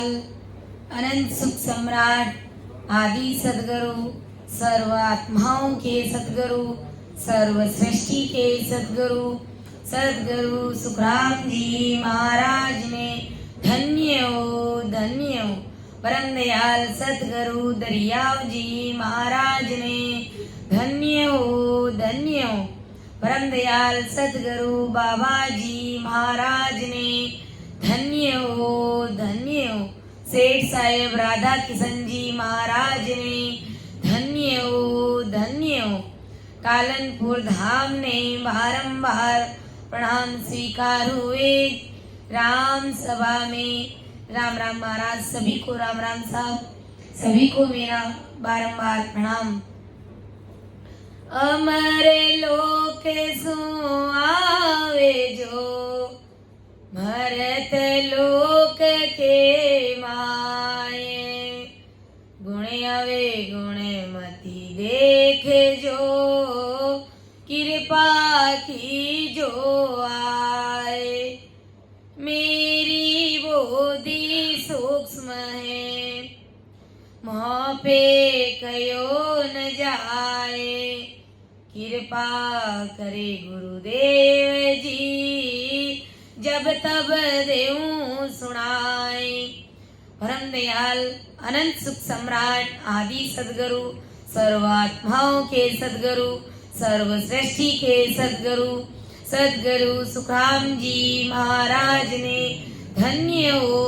अनंत सुख सम्राट आदि सदगुरु, सर्व आत्माओं के सदगुरु, सर्व सृष्टि के सदगुरु, सदगुरु सुखराम जी महाराज ने धन्य हो परम दयाल सदगुरु दरियाव जी महाराज ने धन्य हो परम दयाल सदगुरु बाबा जी महाराज ने धन्य हो सेठ साहेब राधा किशन जी महाराज ने धन्य हो कालनपुर धाम ने बारंबार प्रणाम स्वीकार हुए। राम सभा में राम राम महाराज, सभी को राम राम साहब, सभी को मेरा बारंबार प्रणाम। अमर लोक सो आवे जो भरत लोक के माये, गुण आवे गुण मति देख जो कृपा की जो आए। मेरी बोधि सूक्ष्म है मोह पे कयो न जाए, कृपा करे गुरुदेव जी जब तब देऊं सुनाए। परम दयाल अनंत सुख सम्राट आदि सदगुरु, सर्व आत्माओं के सदगुरु, सर्व सृष्टि के सदगुरु, सदगुरु सुखराम जी महाराज ने धन्य हो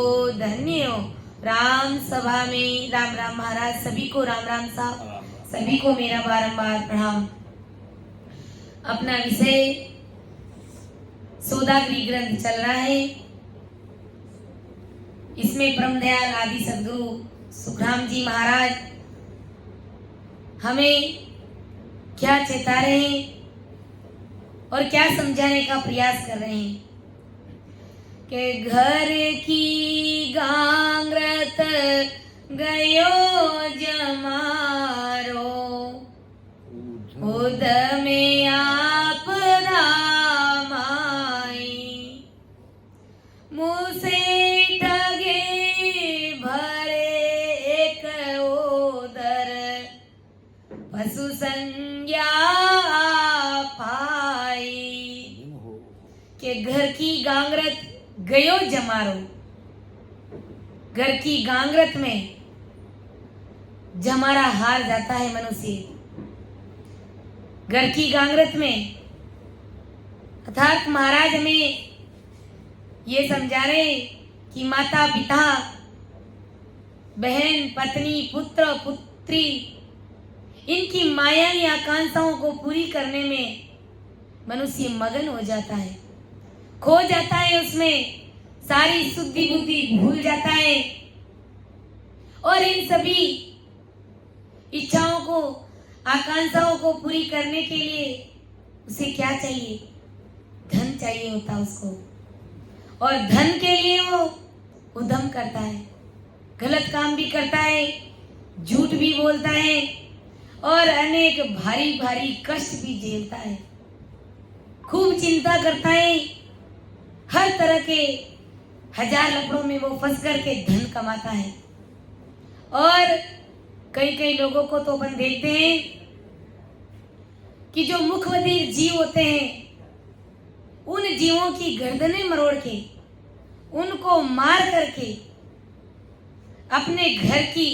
राम सभा में राम राम महाराज, सभी को राम राम साहब, सभी को मेरा बारंबार प्रणाम। अपना विषय सौदागरी ग्रंथ चल रहा है। इसमें परम दयाल आदि सदगुरु सुखराम जी महाराज हमें क्या चेता रहे हैं और क्या समझाने का प्रयास कर रहे हैं कि घर की गांगरत गयो जमारो, खुद में आप दामाई, मुँह से ठगे भरे एक उदर, पशु संज्ञा पाई। के घर की गांगरत गयो जमारो, घर की गांगरत में जमारा हार जाता है मनुष्य। घर की गांगरत में अर्थात महाराज हमें ये समझा रहे कि माता पिता, बहन पत्नी, पुत्र पुत्री, इनकी मायावी आकांक्षाओं को पूरी करने में मनुष्य मगन हो जाता है, खो जाता है, उसमें सारी शुद्धि बुद्धि भूल जाता है। और इन सभी इच्छाओं को, आकांक्षाओं को पूरी करने के लिए उसे क्या चाहिए? धन चाहिए होता उसको, और धन के लिए वो उद्यम करता है, गलत काम भी करता है, झूठ भी बोलता है और अनेक भारी भारी कष्ट भी झेलता है, खूब चिंता करता है, हर तरह के हजार लफड़ों में वो फंस करके धन कमाता है। और कई लोगों को तो अपन देखते हैं कि जो मुखबधिर जीव होते हैं, उन जीवों की गर्दनें मरोड़ के, उनको मार करके अपने घर की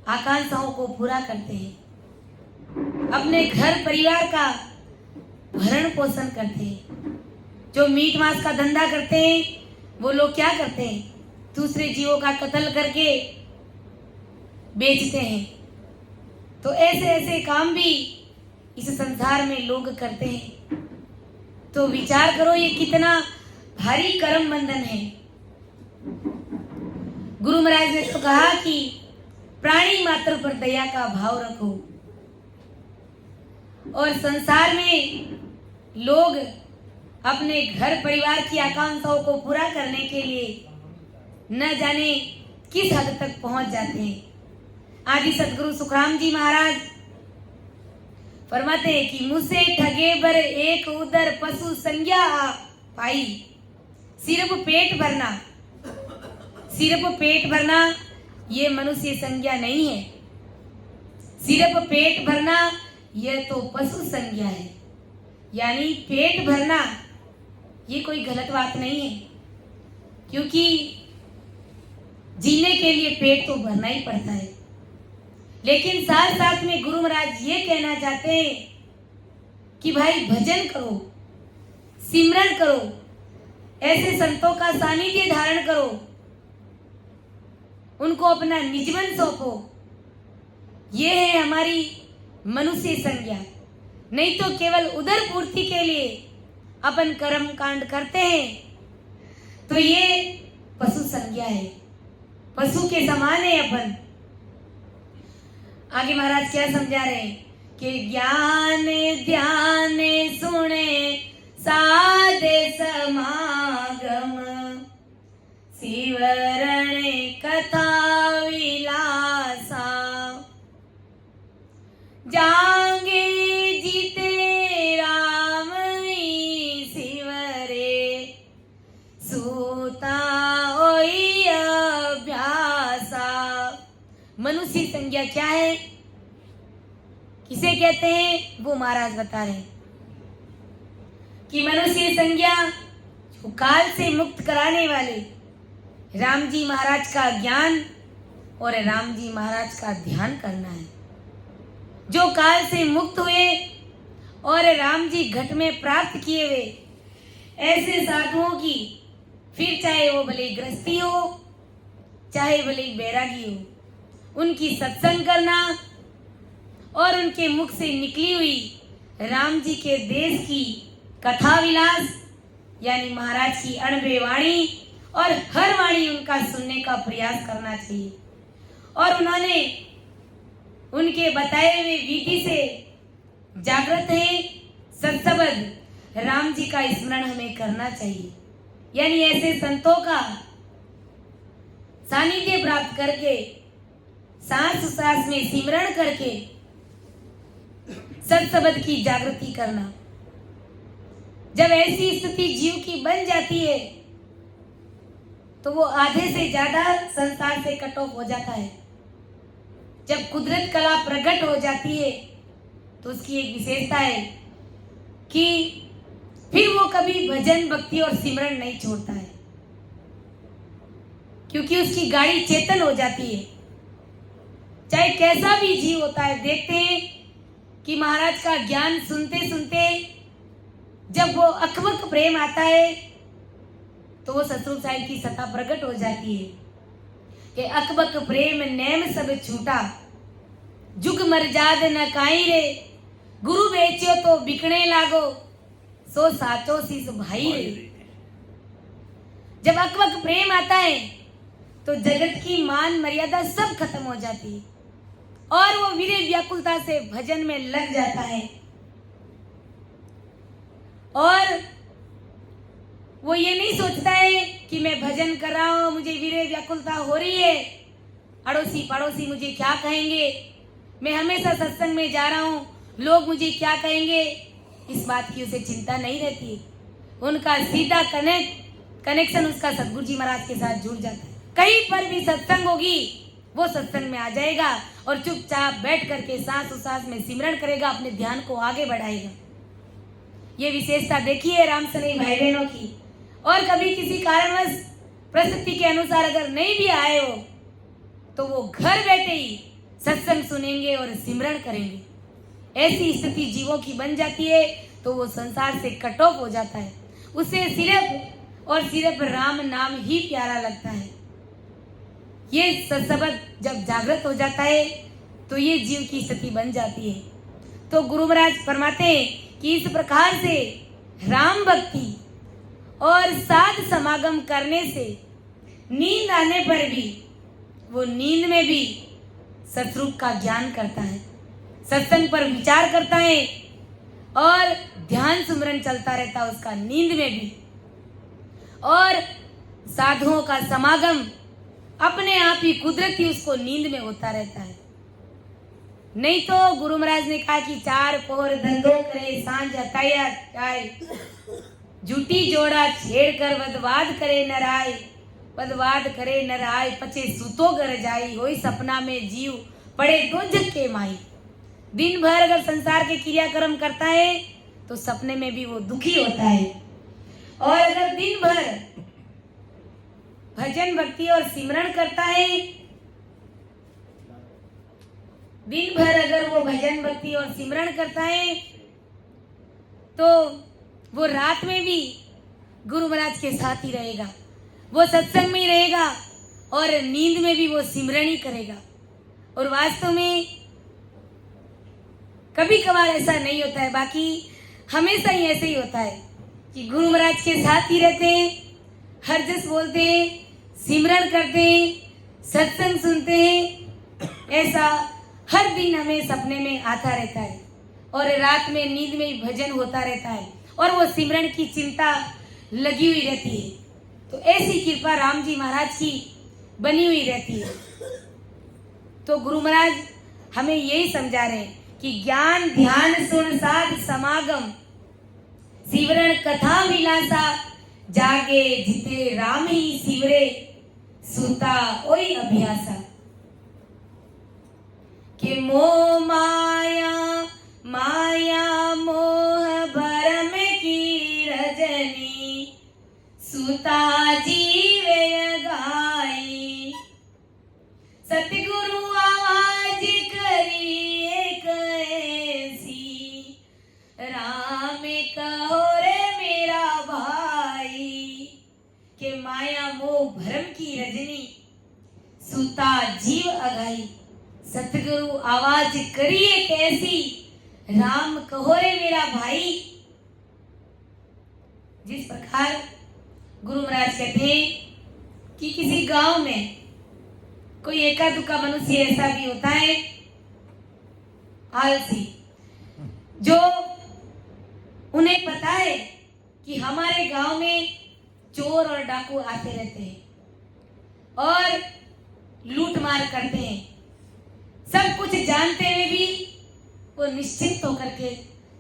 आकांक्षाओं को पूरा करते हैं, अपने घर परिवार का भरण पोषण करते हैं। जो मीट मांस का धंधा करते हैं वो लोग क्या करते हैं? दूसरे जीवों का कत्ल करके बेचते हैं। तो ऐसे ऐसे काम भी इस संसार में लोग करते हैं। तो विचार करो ये कितना भारी कर्म बंधन है। गुरु महाराज ने तो कहा कि प्राणी मात्र पर दया का भाव रखो। और संसार में लोग अपने घर परिवार की आकांक्षाओं को पूरा करने के लिए न जाने किस हद तक पहुंच जाते हैं। आदि सदगुरु सुखराम जी महाराज फरमाते हैं कि मुझसे ठगे बर एक उदर पशु संज्ञा पाई। सिर्फ पेट भरना, सिर्फ पेट भरना ये मनुष्य संज्ञा नहीं है। सिर्फ पेट भरना यह तो पशु संज्ञा है। यानी पेट भरना ये कोई गलत बात नहीं है, क्योंकि जीने के लिए पेट तो भरना ही पड़ता है। लेकिन साथ साथ में गुरु महाराज ये कहना चाहते हैं कि भाई भजन करो, सिमरन करो, ऐसे संतों का सानिध्य धारण करो, उनको अपना निजमन सौंपो। ये है हमारी मनुष्य संज्ञा। नहीं तो केवल उदर पूर्ति के लिए अपन कर्म कांड करते हैं तो ये पशु संज्ञा है, पशु के समान है अपन। आगे महाराज क्या समझा रहे हैं कि ज्ञान ध्यान सुने साधे समागम, सिवरण कथा विलासा, जागे जीते राम सिवरे, सूता ओई अभ्यासा। मनुष्य संज्ञा क्या है, किसे कहते हैं, वो महाराज बता रहे हैं कि मनुष्य संज्ञा जो काल से मुक्त कराने वाले राम जी महाराज का ज्ञान और राम जी महाराज का ध्यान करना है। जो काल से मुक्त हुए और राम जी घट में प्राप्त किए हुए ऐसे साधुओं की, फिर चाहे वो भले गृहस्थी हो चाहे भले बैरागी हो, उनकी सत्संग करना और उनके मुख से निकली हुई राम जी के देश की कथा विलास यानी महाराज की अणबे वाणी और हर वाणी उनका सुनने का प्रयास करना चाहिए। और उन्होंने उनके बताए हुए विधि से जागृत है सत्सबद राम जी का स्मरण हमें करना चाहिए। यानी ऐसे संतों का सानिध्य प्राप्त करके सांस सांस में सिमरण करके सत्सबद की जागृति करना। जब ऐसी स्थिति जीव की बन जाती है तो वो आधे से ज्यादा संसार से कट ऑफ हो जाता है। जब कुदरत कला प्रकट हो जाती है तो उसकी एक विशेषता है कि फिर वो कभी भजन भक्ति और सिमरन नहीं छोड़ता है, क्योंकि उसकी गाड़ी चेतन हो जाती है। चाहे कैसा भी जीव होता है, देखते हैं कि महाराज का ज्ञान सुनते सुनते जब वो अकबक प्रेम आता है तो वो सतरूप साहिब की सत्ता प्रकट हो जाती है कि अकबक प्रेम नेम सब छूटा, जुग मरजाद न काई रे, गुरु बेचियो तो बिकने लागो, सो साचो सीस भाई रे। जब अकबक प्रेम आता है तो जगत की मान मर्यादा सब खत्म हो जाती है और वो वीरे व्याकुलता से भजन में लग जाता है। और वो ये नहीं सोचता है कि मैं भजन कर रहा हूं, मुझे वीरे व्याकुलता हो रही है, अड़ोसी पड़ोसी मुझे क्या कहेंगे, मैं हमेशा सत्संग में जा रहा हूं, लोग मुझे क्या कहेंगे, इस बात की उसे चिंता नहीं रहती। उनका सीधा कनेक्शन उसका सतगुरु जी महाराज के साथ जुड़ जाता है। कहीं पर भी सत्संग होगी वो सत्संग में आ जाएगा और चुपचाप बैठ करके सांस उसास में सिमरन करेगा, अपने ध्यान को आगे बढ़ाएगा। ये विशेषता देखिए राम सने भाई बहनों की। और कभी किसी कारणवश परिस्थिति के अनुसार अगर नहीं भी आए हो तो वो घर बैठे ही सत्संग सुनेंगे और सिमरन करेंगे। ऐसी स्थिति जीवों की बन जाती है तो वो संसार से कट ऑफ हो जाता है, उसे सिर्फ और सिर्फ राम नाम ही प्यारा लगता है। ये सत्सबद जब जागृत हो जाता है तो ये जीव की स्थिति बन जाती है। तो गुरु महाराज फरमाते हैं कि इस प्रकार से राम भक्ति और साध समागम करने से नींद आने पर भी वो नींद में भी सतरूप का ज्ञान करता है, सत्संग पर विचार करता है और ध्यान सुमरन चलता रहता है उसका नींद में भी। और साधुओं का समागम अपने आप ही कुदरती उसको नींद में होता रहता है। नहीं तो गुरु महाराज ने कहा कि चार पोर धंधो करे सांझ हताया जाए, झूठी जोड़ा छेड़ कर वदवाद करे नराय, पदवाद करे नर आय पचे सुतो घर जाई होई सपना में जीव पड़े दो जग के माई। दिन भर अगर संसार के क्रियाक्रम करता है तो सपने में भी वो दुखी होता है, और अगर दिन भर भजन भक्ति और सिमरन करता है, दिन भर अगर वो भजन भक्ति और सिमरन करता है तो वो रात में भी गुरु महाराज के साथ ही रहेगा, वो सत्संग में ही रहेगा और नींद में भी वो सिमरन ही करेगा। और वास्तव में कभी कभार ऐसा नहीं होता है, बाकी हमेशा ही ऐसे ही होता है कि गुरु महाराज के साथ ही रहते हैं, हर जस बोलते हैं, सिमरन करते हैं, सत्संग सुनते हैं। ऐसा हर दिन हमें सपने में आता रहता है और रात में नींद में ही भजन होता रहता है और वो सिमरन की चिंता लगी हुई रहती है। तो ऐसी कृपा राम जी महाराज की बनी हुई रहती है। तो गुरु महाराज हमें यही समझा रहे हैं कि ज्ञान ध्यान सुन साध समागम सिमरन कथा विलासा जागे जिते राम ही सिवरे सुता ओई अभ्यासा। कि मोह माया माया मोह भरम की रजनी सुता जीवे गाई। सतगुरु आवाज करी एक ऐसी राम कहो रे मेरा भाई। के माया मोह भरम की रजनी सुता जीव अगाई। सतगुरु आवाज करिए कैसी राम कहो रे मेरा भाई। जिस प्रकार गुरु महाराज कहते हैं कि किसी गांव में कोई एका दुका मनुष्य ऐसा भी होता है आलसी, जो उन्हें पता है कि हमारे गांव में चोर और डाकू आते रहते हैं और लूट मार करते हैं। सब कुछ जानते हुए भी वो निश्चिंत होकर के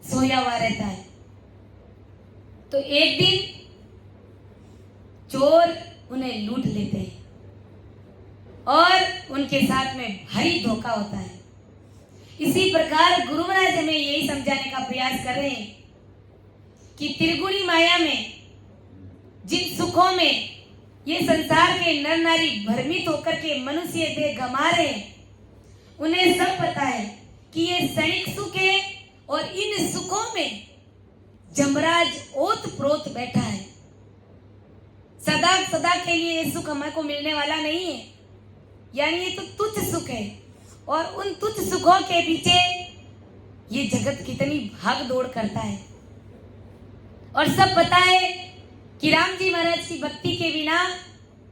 सोया हुआ रहता है। तो एक दिन चोर उन्हें लूट लेते हैं और उनके साथ में भारी धोखा होता है। इसी प्रकार गुरु महाराज हमें यही समझाने का प्रयास कर रहे हैं कि त्रिगुणी माया में जिन सुखों में ये संसार के नर नारी भ्रमित होकर के मनुष्य देह गमा रहे हैं, उन्हें सब पता है कि ये क्षणिक सुख है और इन सुखों में जमराज ओत प्रोत बैठा है। सदा सदा के लिए ये सुख हमारे को मिलने वाला नहीं है, यानी ये तो तुच्छ सुख है। और उन तुच्छ सुखों के पीछे ये जगत कितनी भाग दौड़ करता है। और सब पता है कि राम जी महाराज की भक्ति के बिना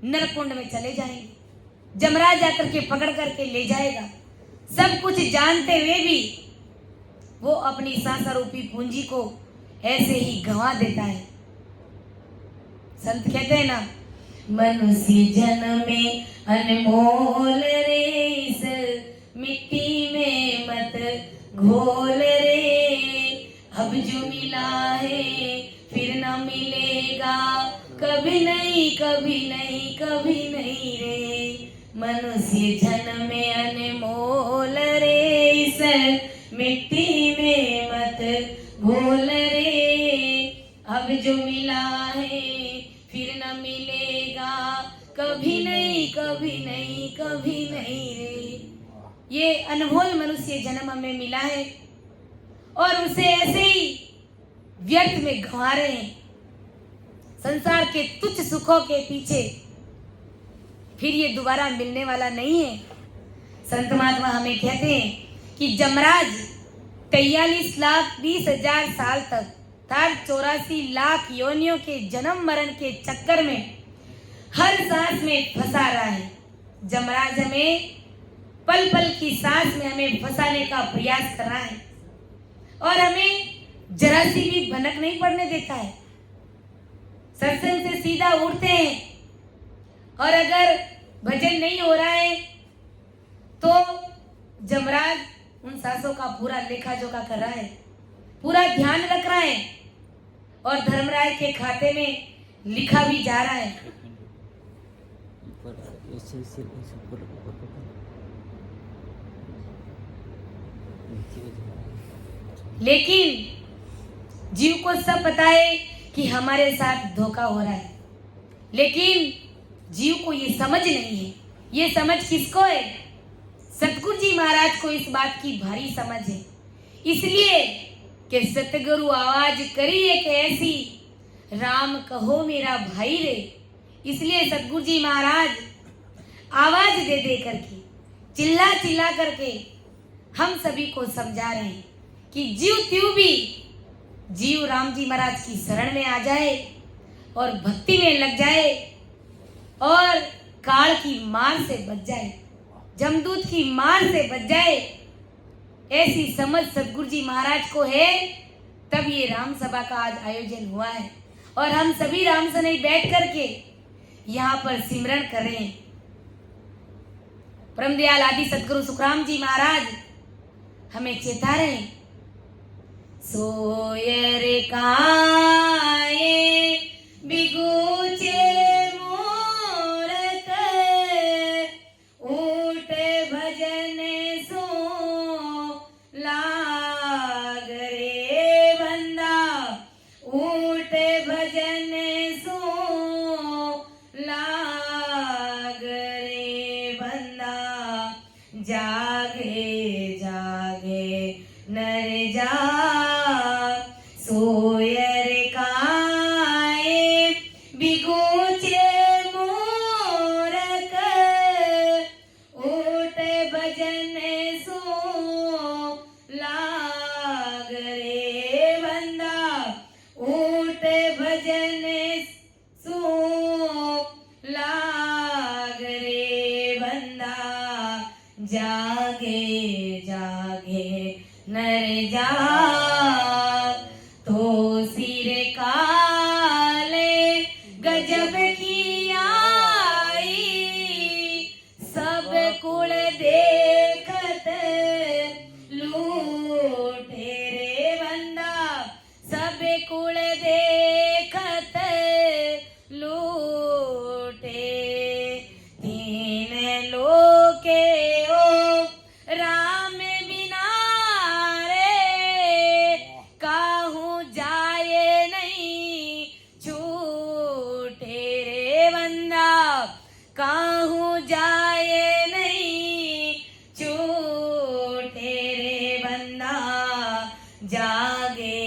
नरकुंड में चले जाएंगे, जमराज आकर के पकड़ करके ले जाएगा। सब कुछ जानते हुए भी वो अपनी सांस रूपी पूंजी को ऐसे ही गंवा देता है। संत कहते हैं ना, मनुष्य जन्म में अनमोल रे, इस मिट्टी में मत घोल रे। अब जो मिला है फिर न मिलेगा, कभी नहीं कभी नहीं कभी नहीं रे। मनुष्य जन्म में अनमोल रे, इस मिट्टी में मत घोल रे। अब जो मिला है फिर न मिलेगा, कभी नहीं कभी नहीं कभी नहीं रे। ये अनमोल मनुष्य जन्म हमें मिला है और उसे ऐसे ही व्यर्थ में गंवा रहे हैं संसार के तुच्छ सुखों के पीछे। फिर ये दोबारा मिलने वाला नहीं है। संत महात्मा हमें कहते हैं कि जमराज 43,20,000 साल तक 84 लाख योनियों के जन्म मरण के चक्कर में हर सांस में फंसा रहा है। जमराज हमें पल पल की सांस में हमें फंसाने का प्रयास कर रहा है और हमें जरा सी भी भनक नहीं पड़ने देता है। सत्संग से सीधा उठते हैं और अगर भजन नहीं हो रहा है तो जमराज उन सांसों का पूरा लेखा जोखा कर रहा है, पूरा ध्यान रख रहा है और धर्मराय के खाते में लिखा भी जा रहा है। ऐसे ऊपर ऊपर ऊपर लेकिन जीव को सब पता है कि हमारे साथ धोखा हो रहा है, लेकिन जीव को ये समझ नहीं है। ये समझ किसको है? सतगुरु जी महाराज को इस बात की भारी समझ है। इसलिए कि सतगुरु आवाज करी एक ऐसी, राम कहो मेरा भाई रे। इसलिए सतगुरु जी महाराज आवाज दे दे करके, चिल्ला चिल्ला करके हम सभी को समझा रहे हैं कि जीव त्यों भी जीव राम जी महाराज की शरण में आ जाए और भक्ति में लग जाए और काल की मार से बच जाए, जमदूत की मार से बच जाए। ऐसी समझ सतगुरु जी महाराज को है, तब ये राम सभा का आज आयोजन हुआ है और हम सभी राम सनई बैठ करके यहाँ पर सिमरन कर रहे हैं। परम दयाल आदि सतगुरु सुखराम जी महाराज हमें चेता रहे हैं, सोयर काये बिगुचे मोरक ऊट भजन सो लाग रे बंदा, ऊट भजन सो लाग रे बंदा, जागे जागे नर जाग, सोयर काये बिगुचे मोरक ऊट भजन सो लाग रे बंदा, ऊट भजन सो लाग रे बंदा, जागे जागे नर जाग। तो सिर काले गजब की आई, सब कुल देखत लूटे रे बंदा, सब कुल देखत लूटे। तीन लोके ओ राम बिना रे, काहू जाए नहीं छूटे रे बंदा, काहू जाए नहीं छूटे रे बंदा, जागे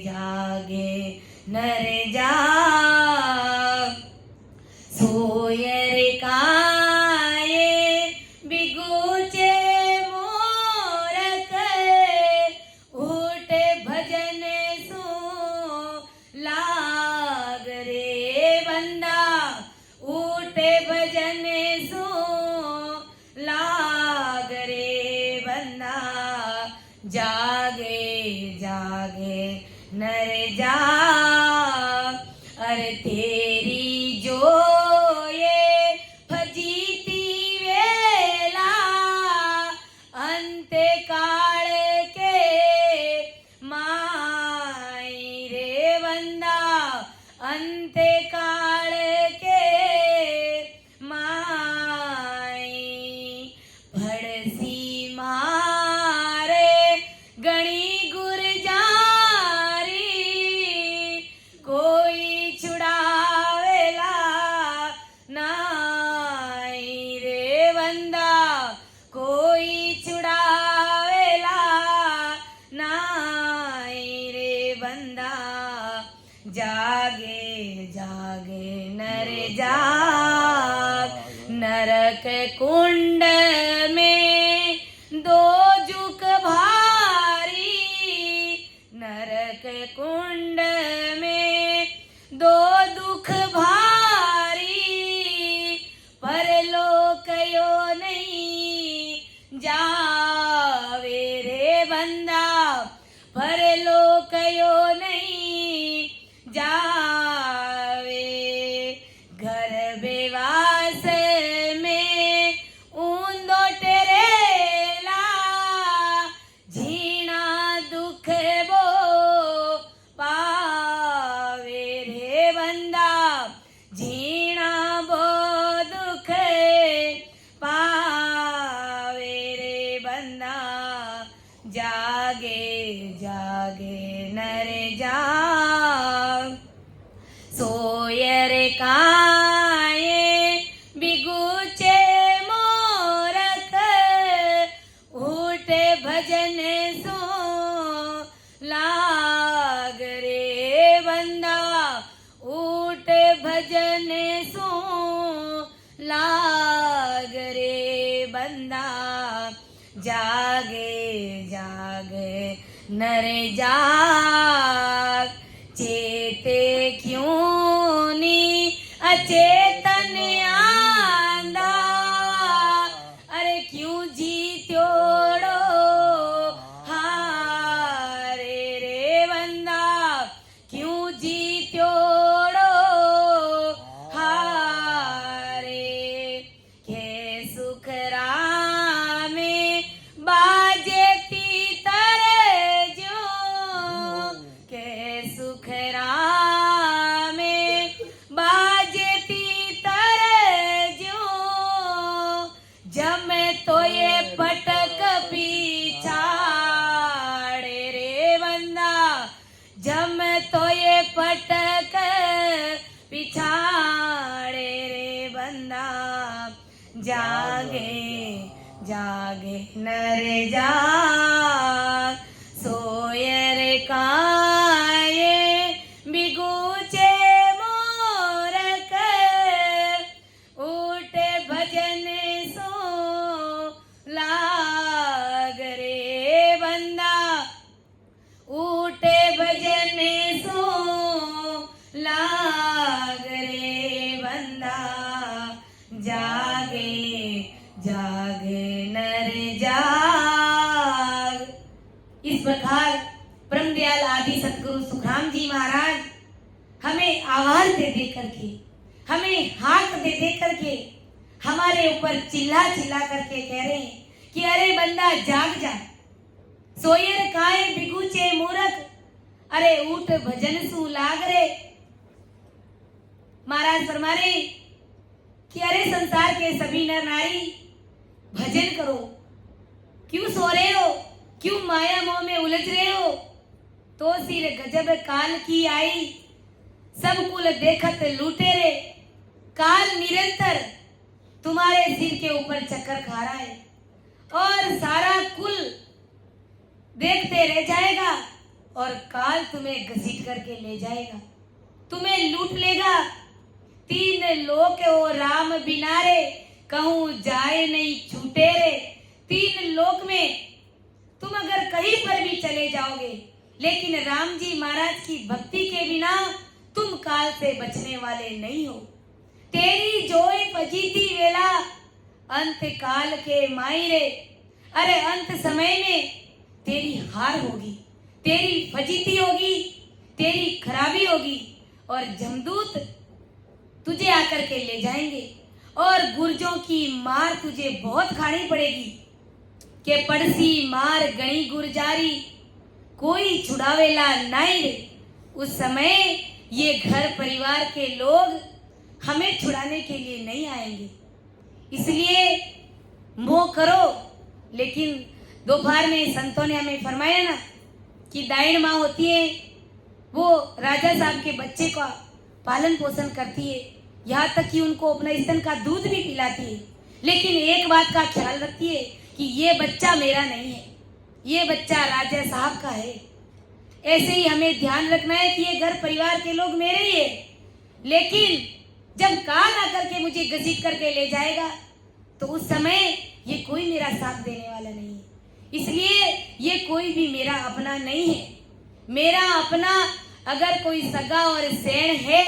जागे नर जाग। सोयर काये बिगुचे मोरक ऊट भजन सो लाग रे बंदा, ऊट भजन सो लाग रे बंदा, जागे जागे नर जाग। अरे तेरी जो ये फजीती वेला, अंते काल के माई रे बंदा, अंते काल के माई। भड़सी मारे गणी गुरजारी, कोई छुड़ावेला नाई रे बंदा, कोई छुड़ावेला नाई रे बंदा, जागे जागे नर जाग। नरक कुंड में दो जुक भारी, नरक कुंड में दो दुख भारी, परलोक यो नहीं जावे रे बंदा, परलोक यो नहीं जावे। घर बेवास में ऊंदो टेरेला, झीना दुख बो पावे रे बंदा, झीना बो दुख बंदा, जागे जागे नर जाग, चेते क्यों नी अचेतन आंदा, अरे क्यों जीत्योड़ो हारे रे बंदा, क्यों जीत्योड़ो हारे, के सुख रामे बाजे तीतर जो, के सुख रामे बाजे तीतर जो, जब मैं तो ये पटक पीछाड़े रे बंदा, जब मैं तो ये पटक पिछाड़े रे बंदा, जागे जागे नर जाग, सोयर काये बिगुचे मोरक, उठे भजन सो लाग रे बंदा, उठे भजन सो लाग रे बंदा, जागे जागे नर जाग। इस प्रकार परम दयाल आदि सतगुरु सुखराम जी महाराज हमें आवाज दे दे करके, हमें हाथ दे दे करके, हमारे ऊपर चिल्ला चिल्ला करके कह रहे हैं कि अरे बंदा जाग जा, सोयर काए बिगुचे मूरख, अरे उठ भजन सु लाग रे। महाराज फरमा रहे कि अरे संसार के सभी नर नारी भजन करो, क्यों सो रहे हो, क्यों माया मोह में उलझ रहे हो, तो सिर गजब काल की आई, सब कुल देखत लूटे रे, काल निरंतर तुम्हारे सिर के ऊपर चक्कर खा रहा है और सारा कुल देखते रह जाएगा और काल तुम्हें घसीट करके ले जाएगा, तुम्हें लूट लेगा। तीन लोक ओ राम बिना रे, कहूं जाए नहीं छूटे रे। तीन लोक में तुम अगर कहीं पर भी चले जाओगे, लेकिन राम जी महाराज की भक्ति के बिना तुम काल से बचने वाले नहीं हो। तेरी जोई फजीती वेला, अंत काल के माई रे, अरे अंत समय में तेरी हार होगी, तेरी फजीती होगी, तेरी खराबी होगी और जमदूत तुझे आकर के ले जाएंगे और गुर्जों की मार तुझे बहुत खानी पड़ेगी के पड़सी मार गणी गुरजारी, कोई छुड़ावेला नहीं रे। उस समय ये घर परिवार के लोग हमें छुड़ाने के लिए नहीं आएंगे, इसलिए मोह करो। लेकिन दोपहर में संतों ने हमें फरमाया ना कि दाइण माँ होती है, वो राजा साहब के बच्चे का पालन पोषण करती है, यहाँ तक कि उनको अपना स्तन का दूध भी पिलाती है, लेकिन एक बात का ख्याल रखती है कि ये बच्चा मेरा नहीं है, ये बच्चा राजा साहब का है। ऐसे ही हमें ध्यान रखना है कि ये घर परिवार के लोग मेरे ही है, लेकिन जब काल आकर के मुझे घसीट करके ले जाएगा तो उस समय ये कोई मेरा साथ देने वाला नहीं है, इसलिए ये कोई भी मेरा अपना नहीं है। मेरा अपना अगर कोई सगा और सैन है,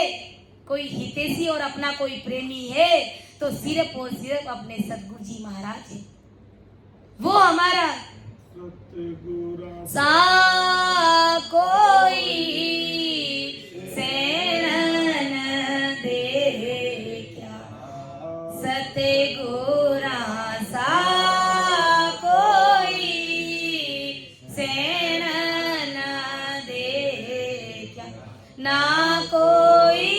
कोई हितैषी और अपना कोई प्रेमी है, तो सिर्फ और सिर्फ अपने सतगुरु जी महाराज है, वो हमारा सा कोई सैन न दे क्या, सतगुरा सा कोई सैन न दे क्या, ना कोई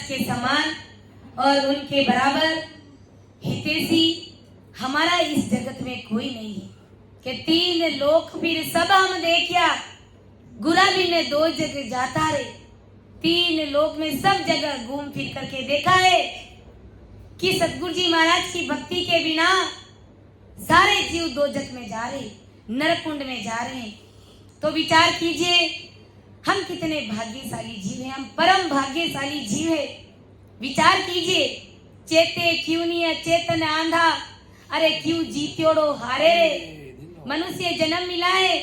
महाराज के समान और उनके बराबर हितैषी हमारा इस जगत में कोई नहीं है। कि 3 लोक फिर सब हम देखिया, गुलाबी ने 2 जगह जाता रे। 3 लोक में सब जगह घूम फिर करके देखा है कि सतगुरु जी महाराज की भक्ति के बिना सारे जीव 2 जगह में जा रहे, नरकुंड में जा रहे हैं। तो विचार कीजिए, हम कितने भाग्यशाली जीव हैं, हम परम भाग्यशाली जीव है। विचार कीजिए, चेते क्यों नहीं है चेतन आंधा, अरे क्यों जीत्योड़ो हारे रे। मनुष्य जन्म मिला है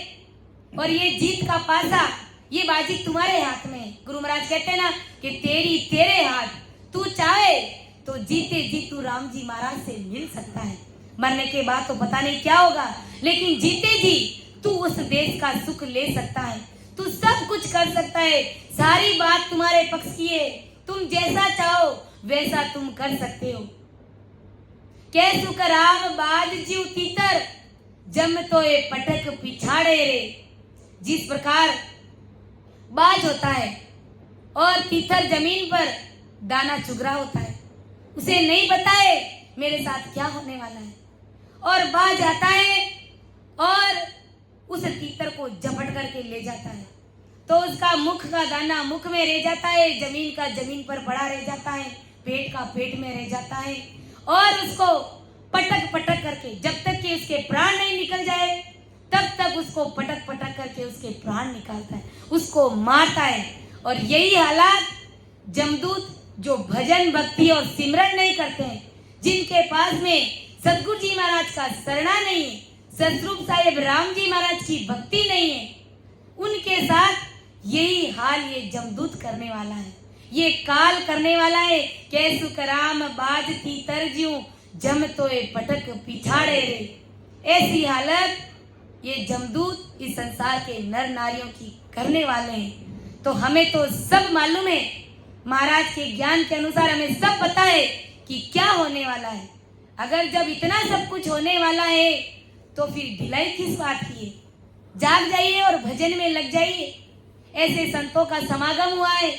और ये जीत का पासा, ये बाजी तुम्हारे हाथ में है। गुरु महाराज कहते हैं ना कि तेरे हाथ, तू चाहे तो जीते जी तू राम जी महाराज से मिल सकता है। मरने के बाद तो पता नहीं क्या होगा, लेकिन जीते जी तू उस देश का सुख ले सकता है, तू सब कुछ कर सकता है। सारी बात तुम्हारे पक्ष की है, तुम जैसा चाहो वैसा तुम कर सकते हो। कै सुख राम बाज जीव तीतर, जम तो ये पटक पिछाड़े रे। जिस प्रकार बाज होता है और तीतर जमीन पर दाना चुग रहा होता है, उसे नहीं पता है मेरे साथ क्या होने वाला है, और बाज आता है और उस तीतर को झपट करके ले जाता है। तो उसका मुख का दाना मुख में रह जाता है, जमीन का जमीन पर पड़ा रह जाता है, पेट का पेट में रह जाता है, और उसको पटक पटक करके जब तक कि उसके प्राण नहीं निकल जाए तब तक उसको पटक पटक करके उसके प्राण निकालता है, उसको मारता है। और यही हालात जमदूत जो भजन भक्ति और सिमरन नहीं करते हैं, जिनके पास में सतगुरु जी महाराज का शरणा नहीं है, सतरूप साहेब राम जी महाराज की भक्ति नहीं है, उनके साथ यही हाल ये जमदूत करने वाला है, ये काल करने वाला है। कैसु कराम बाज तीतर ज्यूं, जम तो ये पटक पिछाड़े रे। ऐसी हालत ये जमदूत इस संसार के नर नारियों की करने वाले हैं। तो हमें तो सब मालूम है, महाराज के ज्ञान के अनुसार हमें सब पता है कि क्या होने वाला है। अगर जब इतना सब कुछ होने वाला है तो फिर ढिलाई किस बात की है। जाग जाइए और भजन में लग जाइए। ऐसे संतों का समागम हुआ है,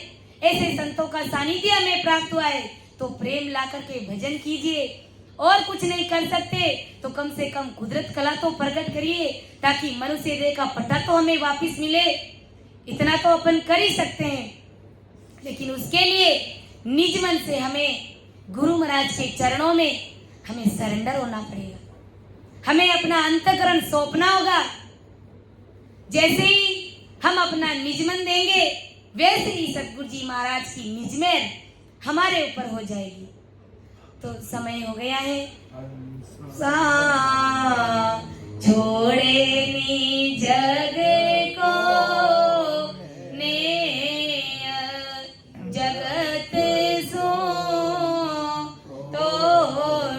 ऐसे संतों का सानिध्य हमें प्राप्त हुआ है, तो प्रेम ला करके भजन कीजिए। और कुछ नहीं कर सकते तो कम से कम कुदरत कला तो प्रकट करिए, ताकि मनुष्य देह का पट्टा तो हमें वापस मिले। इतना तो अपन कर ही सकते हैं, लेकिन उसके लिए निज मन से हमें गुरु महाराज के चरणों में हमें सरेंडर होना पड़ेगा, हमें अपना अंतःकरण सौंपना होगा। जैसे ही हम अपना निज मन देंगे, वैसे ही सतगुरु जी महाराज की निज मेहर हमारे ऊपर हो जाएगी। तो समय हो गया है। सा छोड़े नी जग को ने जगत सो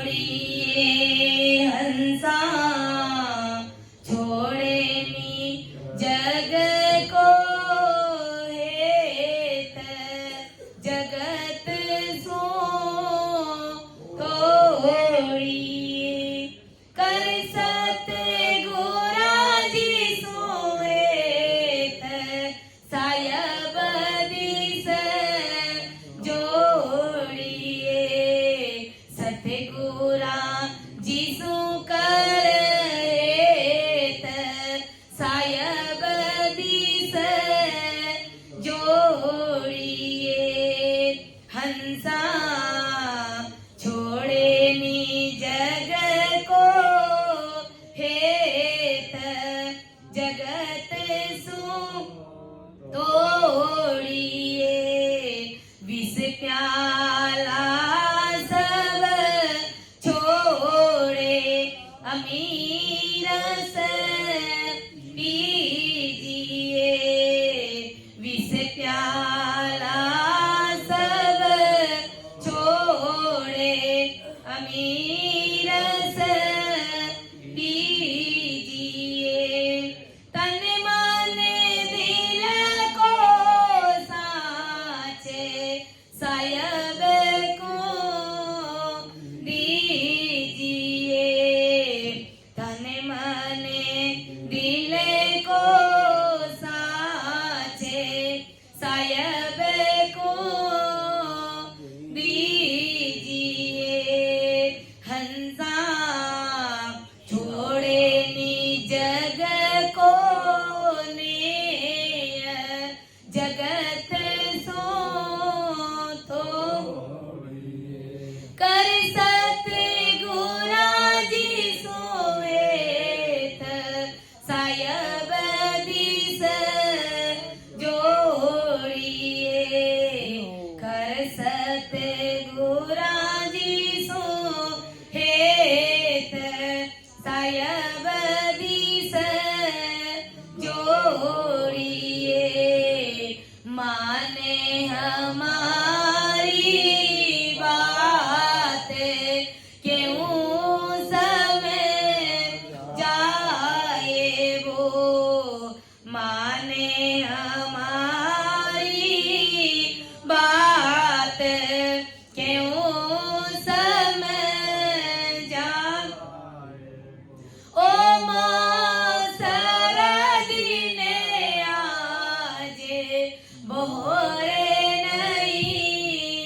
तोड़िए हंसा, छोड़े नी जग को हेत जगत सो तोड़िए। कर सतगुरा जी सोएत सायब दिस जोड़िए। सतगुरा जी सो करेत सायब दिस जोड़िए। हंसा छोड़े नी जग को हेत जगत सो तोड़िए। विष प्याला सब छोड़े अमीरस पीजिए। विष प्याला सब छोड़े अमीरस पीजिए। तन मन दिल को साचे सायब को दीजिए। तन मन दिल को साचे सायब को जगत सो तो कर सतगुराजी सोवेत सायब दिस जोड़िए कर सतगुराजी सो हेत सायब दिस जोड़िए माने हमारी बात क्यों समय जाए वो माने हमारी बात क्यों समय जाए ओ सरदिने आजे बोरे नहीं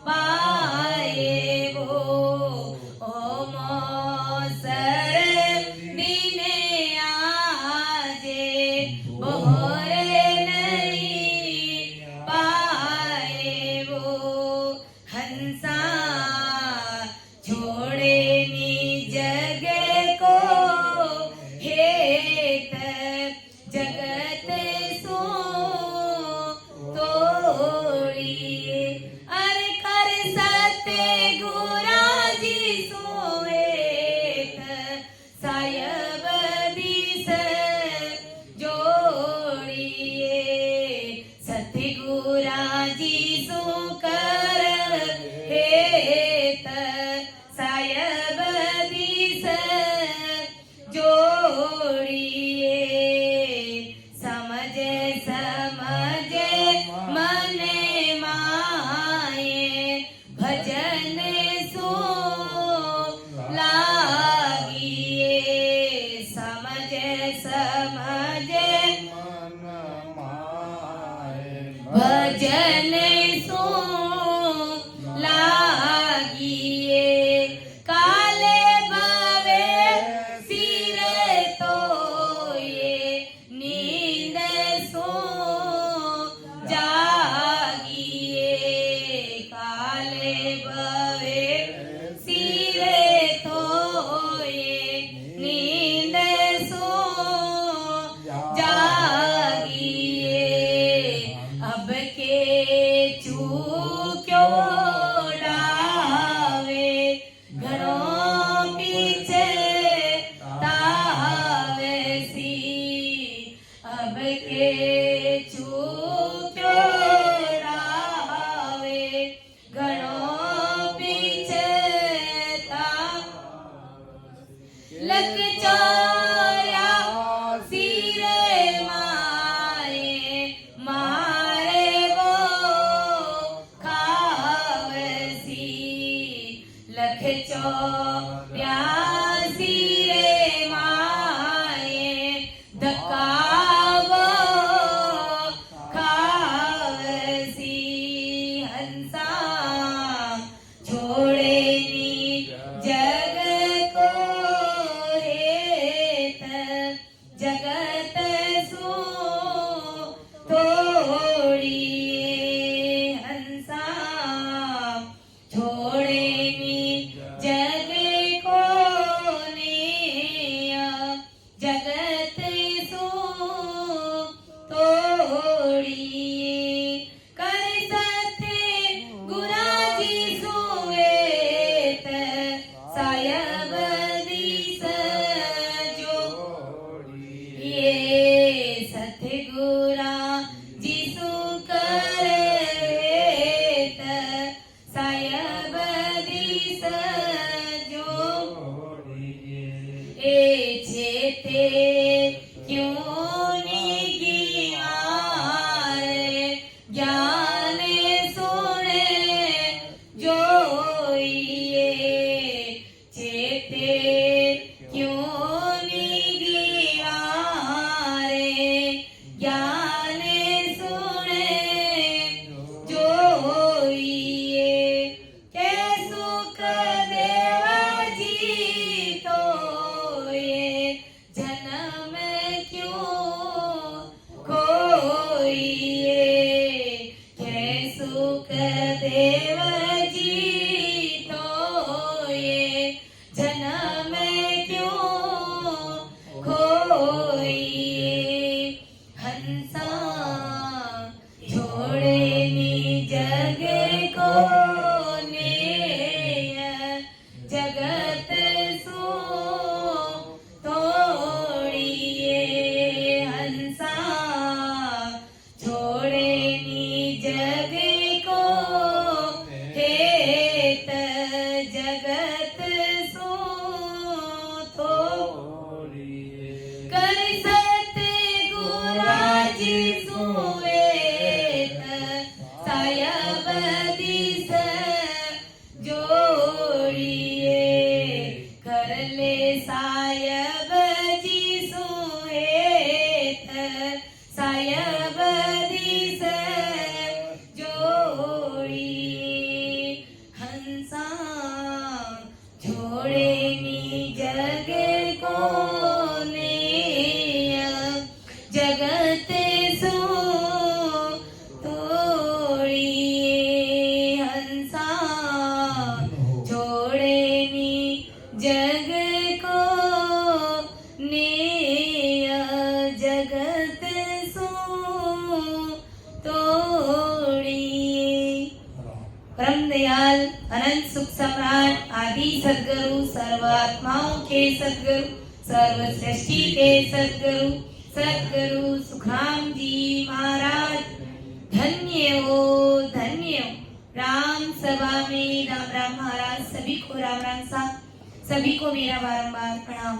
पाए वो ओ सरदिने आजे बोरे नहीं पाए वो हंसा छोड़े नी जग को हेत जगत सो तोड़िए अरे कर सतगुराजी सोवेत सायब दिस जोड़िए सतगुराजी सो कर हेत सायब दिस जोड़िए समझे समझे मने माए भजन सो लागिए समझे समझे भजन सो लागिए काले बावे सिरे तो ये नींद सो जागिए काले बावे सिरे तो ये नींद सो जागिए अब के चूक्यो डावे घरों पीछे तावेसी अब के चूक्यो डावे घरों पीछे लक चोर्या सिरे मारे मारे वो खावसी लख चोर्या सिरे माए धकावो खावसी हंसा छोड़े नी जग को हेत जगत सो तोड़िए हंसा छोड़े नी जग को नेया जगत सो तोड़िए कर सतगुराजी सोवेत सायब दिस जोड़िए सत दयाल अनंत सुख सम्राट आदि सदगुरु सर्वात्माओं के सदगुरु सर्व सृष्टि के सदगुरु सदगुरु सुखराम जी महाराज धन्य हो राम सभा में राम राम महाराज सभी को राम राम साहब सभी को मेरा बारंबार प्रणाम।